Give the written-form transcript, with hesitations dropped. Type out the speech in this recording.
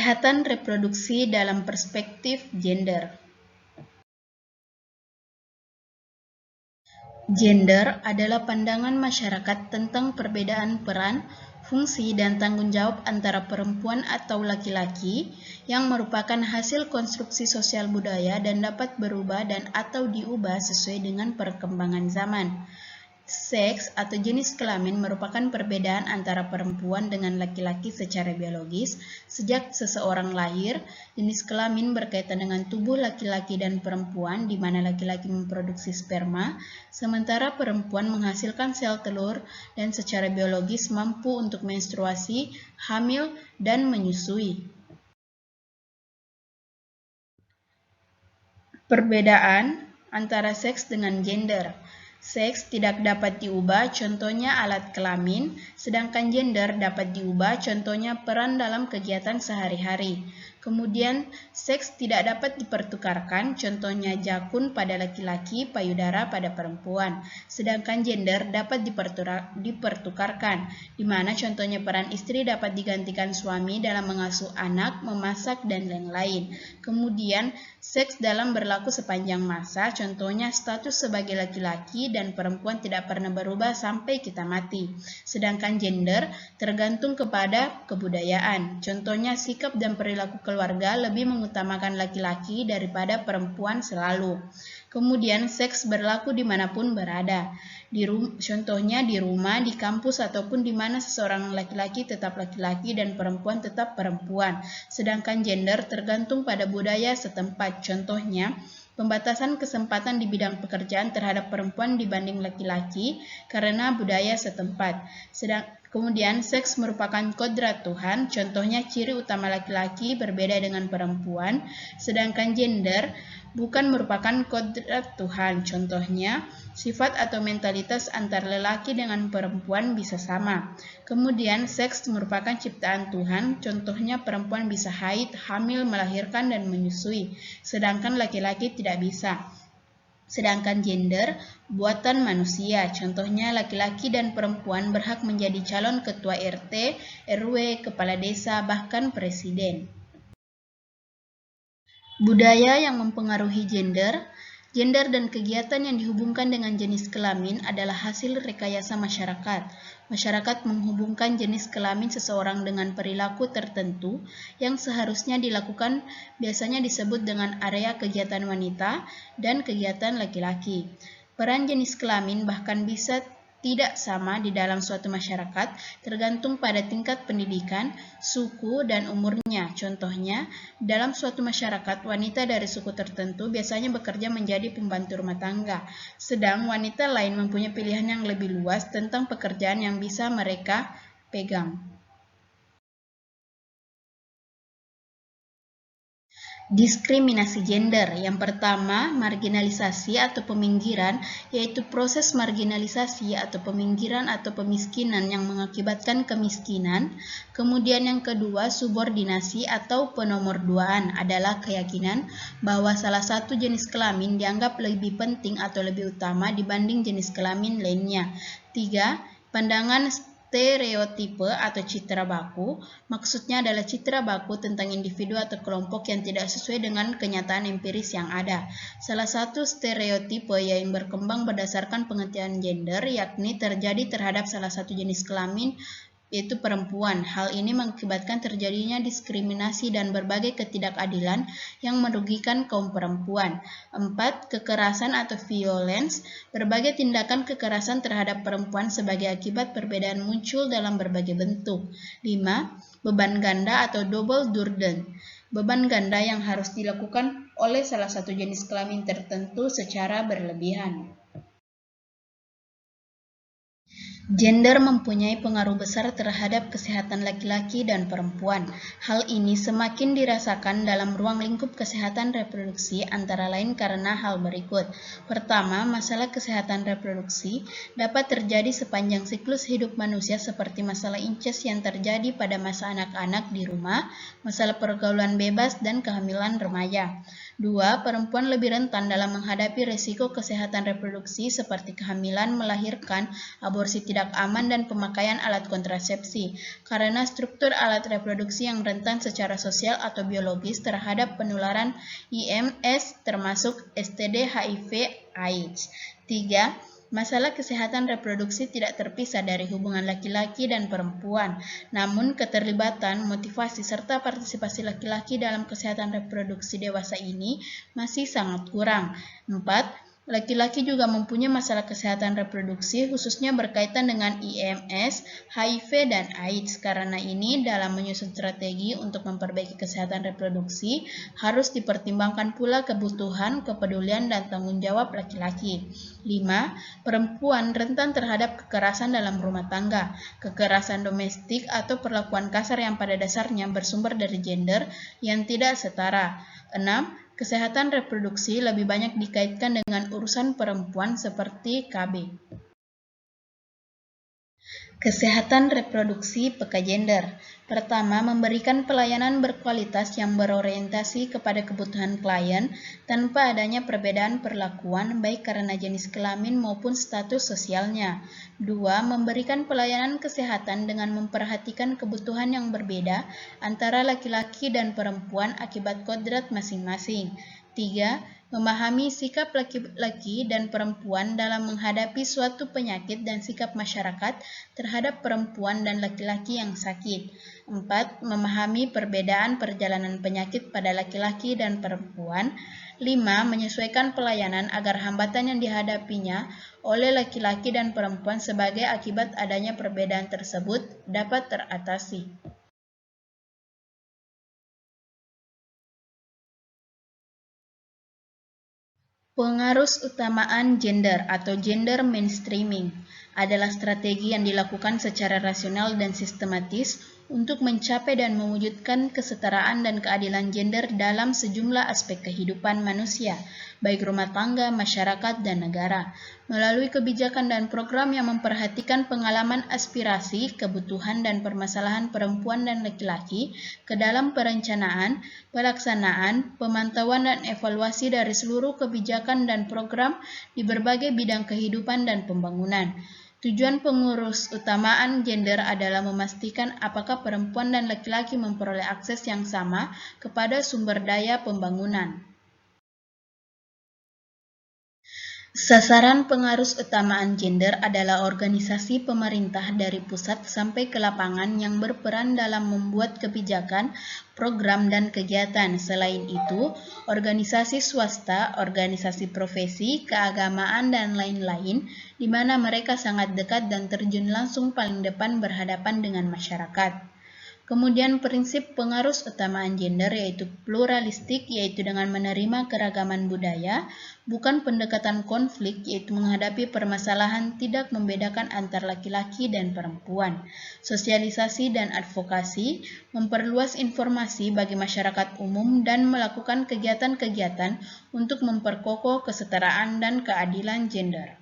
Kesehatan reproduksi dalam perspektif gender. Gender adalah pandangan masyarakat tentang perbedaan peran, fungsi, dan tanggung jawab antara perempuan atau laki-laki yang merupakan hasil konstruksi sosial budaya dan dapat berubah dan atau diubah sesuai dengan perkembangan zaman. Seks atau jenis kelamin merupakan perbedaan antara perempuan dengan laki-laki secara biologis. Sejak seseorang lahir, jenis kelamin berkaitan dengan tubuh laki-laki dan perempuan, di mana laki-laki memproduksi sperma, sementara perempuan menghasilkan sel telur dan secara biologis mampu untuk menstruasi, hamil, dan menyusui. Perbedaan antara seks dengan gender. Seks tidak dapat diubah, contohnya alat kelamin, sedangkan gender dapat diubah, contohnya peran dalam kegiatan sehari-hari. Kemudian, seks tidak dapat dipertukarkan, contohnya jakun pada laki-laki, payudara pada perempuan. Sedangkan gender dapat dipertukarkan, di mana contohnya peran istri dapat digantikan suami dalam mengasuh anak, memasak, dan lain-lain. Kemudian, seks dalam berlaku sepanjang masa, contohnya status sebagai laki-laki dan perempuan tidak pernah berubah sampai kita mati. Sedangkan gender tergantung kepada kebudayaan, contohnya sikap dan perilaku keluarga lebih mengutamakan laki-laki daripada perempuan selalu. Kemudian seks berlaku dimanapun berada, contohnya di rumah, di kampus, ataupun di mana seseorang laki-laki tetap laki-laki dan perempuan tetap perempuan. Sedangkan gender tergantung pada budaya setempat, contohnya pembatasan kesempatan di bidang pekerjaan terhadap perempuan dibanding laki-laki karena budaya setempat. Kemudian seks merupakan kodrat Tuhan, contohnya ciri utama laki-laki berbeda dengan perempuan, sedangkan gender bukan merupakan kodrat Tuhan, contohnya sifat atau mentalitas antara lelaki dengan perempuan bisa sama. Kemudian seks merupakan ciptaan Tuhan, contohnya perempuan bisa haid, hamil, melahirkan, dan menyusui, sedangkan laki-laki tidak bisa. Sedangkan gender buatan manusia, contohnya laki-laki dan perempuan berhak menjadi calon ketua RT, RW, kepala desa, bahkan presiden. Budaya yang mempengaruhi gender. Gender dan kegiatan yang dihubungkan dengan jenis kelamin adalah hasil rekayasa masyarakat. Masyarakat menghubungkan jenis kelamin seseorang dengan perilaku tertentu yang seharusnya dilakukan, biasanya disebut dengan area kegiatan wanita dan kegiatan laki-laki. Peran jenis kelamin bahkan bisa tidak sama di dalam suatu masyarakat, tergantung pada tingkat pendidikan, suku, dan umurnya. Contohnya, dalam suatu masyarakat, wanita dari suku tertentu biasanya bekerja menjadi pembantu rumah tangga, sedang wanita lain mempunyai pilihan yang lebih luas tentang pekerjaan yang bisa mereka pegang. Diskriminasi gender. Yang pertama, marginalisasi atau peminggiran, yaitu proses marginalisasi atau peminggiran atau pemiskinan yang mengakibatkan kemiskinan. Kemudian yang kedua, subordinasi atau penomorduaan adalah keyakinan bahwa salah satu jenis kelamin dianggap lebih penting atau lebih utama dibanding jenis kelamin lainnya. 3. Pandangan stereotipe atau citra baku, maksudnya adalah citra baku tentang individu atau kelompok yang tidak sesuai dengan kenyataan empiris yang ada. Salah satu stereotipe yang berkembang berdasarkan pengertian gender, yakni terjadi terhadap salah satu jenis kelamin, yaitu perempuan. Hal ini mengakibatkan terjadinya diskriminasi dan berbagai ketidakadilan yang merugikan kaum perempuan. 4. Kekerasan atau violence. Berbagai tindakan kekerasan terhadap perempuan sebagai akibat perbedaan muncul dalam berbagai bentuk. 5. Beban ganda atau double burden. Beban ganda yang harus dilakukan oleh salah satu jenis kelamin tertentu secara berlebihan. Gender mempunyai pengaruh besar terhadap kesehatan laki-laki dan perempuan. Hal ini semakin dirasakan dalam ruang lingkup kesehatan reproduksi antara lain karena hal berikut. Pertama, masalah kesehatan reproduksi dapat terjadi sepanjang siklus hidup manusia seperti masalah incest yang terjadi pada masa anak-anak di rumah, masalah pergaulan bebas, dan kehamilan remaja. 2. Perempuan lebih rentan dalam menghadapi risiko kesehatan reproduksi seperti kehamilan, melahirkan, aborsi tidak aman, dan pemakaian alat kontrasepsi, karena struktur alat reproduksi yang rentan secara sosial atau biologis terhadap penularan IMS termasuk STD, HIV, AIDS. 3. Masalah kesehatan reproduksi tidak terpisah dari hubungan laki-laki dan perempuan, namun keterlibatan, motivasi, serta partisipasi laki-laki dalam kesehatan reproduksi dewasa ini masih sangat kurang. 4. Laki-laki juga mempunyai masalah kesehatan reproduksi khususnya berkaitan dengan IMS, HIV, dan AIDS. Karena ini, dalam menyusun strategi untuk memperbaiki kesehatan reproduksi, harus dipertimbangkan pula kebutuhan, kepedulian, dan tanggung jawab laki-laki. 5. Perempuan rentan terhadap kekerasan dalam rumah tangga, kekerasan domestik, atau perlakuan kasar yang pada dasarnya bersumber dari gender yang tidak setara. 6. Kesehatan reproduksi lebih banyak dikaitkan dengan urusan perempuan seperti KB. Kesehatan reproduksi peka gender. Pertama, memberikan pelayanan berkualitas yang berorientasi kepada kebutuhan klien tanpa adanya perbedaan perlakuan baik karena jenis kelamin maupun status sosialnya. 2. Memberikan pelayanan kesehatan dengan memperhatikan kebutuhan yang berbeda antara laki-laki dan perempuan akibat kodrat masing-masing. 3. Memahami sikap laki-laki dan perempuan dalam menghadapi suatu penyakit dan sikap masyarakat terhadap perempuan dan laki-laki yang sakit. 4. Memahami perbedaan perjalanan penyakit pada laki-laki dan perempuan. 5. Menyesuaikan pelayanan agar hambatan yang dihadapinya oleh laki-laki dan perempuan sebagai akibat adanya perbedaan tersebut dapat teratasi. Pengarus utamaan gender atau gender mainstreaming adalah strategi yang dilakukan secara rasional dan sistematis untuk mencapai dan mewujudkan kesetaraan dan keadilan gender dalam sejumlah aspek kehidupan manusia, baik rumah tangga, masyarakat, dan negara, melalui kebijakan dan program yang memperhatikan pengalaman aspirasi, kebutuhan, dan permasalahan perempuan dan laki-laki ke dalam perencanaan, pelaksanaan, pemantauan, dan evaluasi dari seluruh kebijakan dan program di berbagai bidang kehidupan dan pembangunan. Tujuan pengurus utamaan gender adalah memastikan apakah perempuan dan laki-laki memperoleh akses yang sama kepada sumber daya pembangunan. Sasaran pengarus utamaan gender adalah organisasi pemerintah dari pusat sampai ke lapangan yang berperan dalam membuat kebijakan, program, dan kegiatan. Selain itu, organisasi swasta, organisasi profesi, keagamaan, dan lain-lain, di mana mereka sangat dekat dan terjun langsung paling depan berhadapan dengan masyarakat. Kemudian prinsip pengarus utamaan gender yaitu pluralistik, yaitu dengan menerima keragaman budaya, bukan pendekatan konflik, yaitu menghadapi permasalahan tidak membedakan antar laki-laki dan perempuan. Sosialisasi dan advokasi, memperluas informasi bagi masyarakat umum dan melakukan kegiatan-kegiatan untuk memperkokoh kesetaraan dan keadilan gender.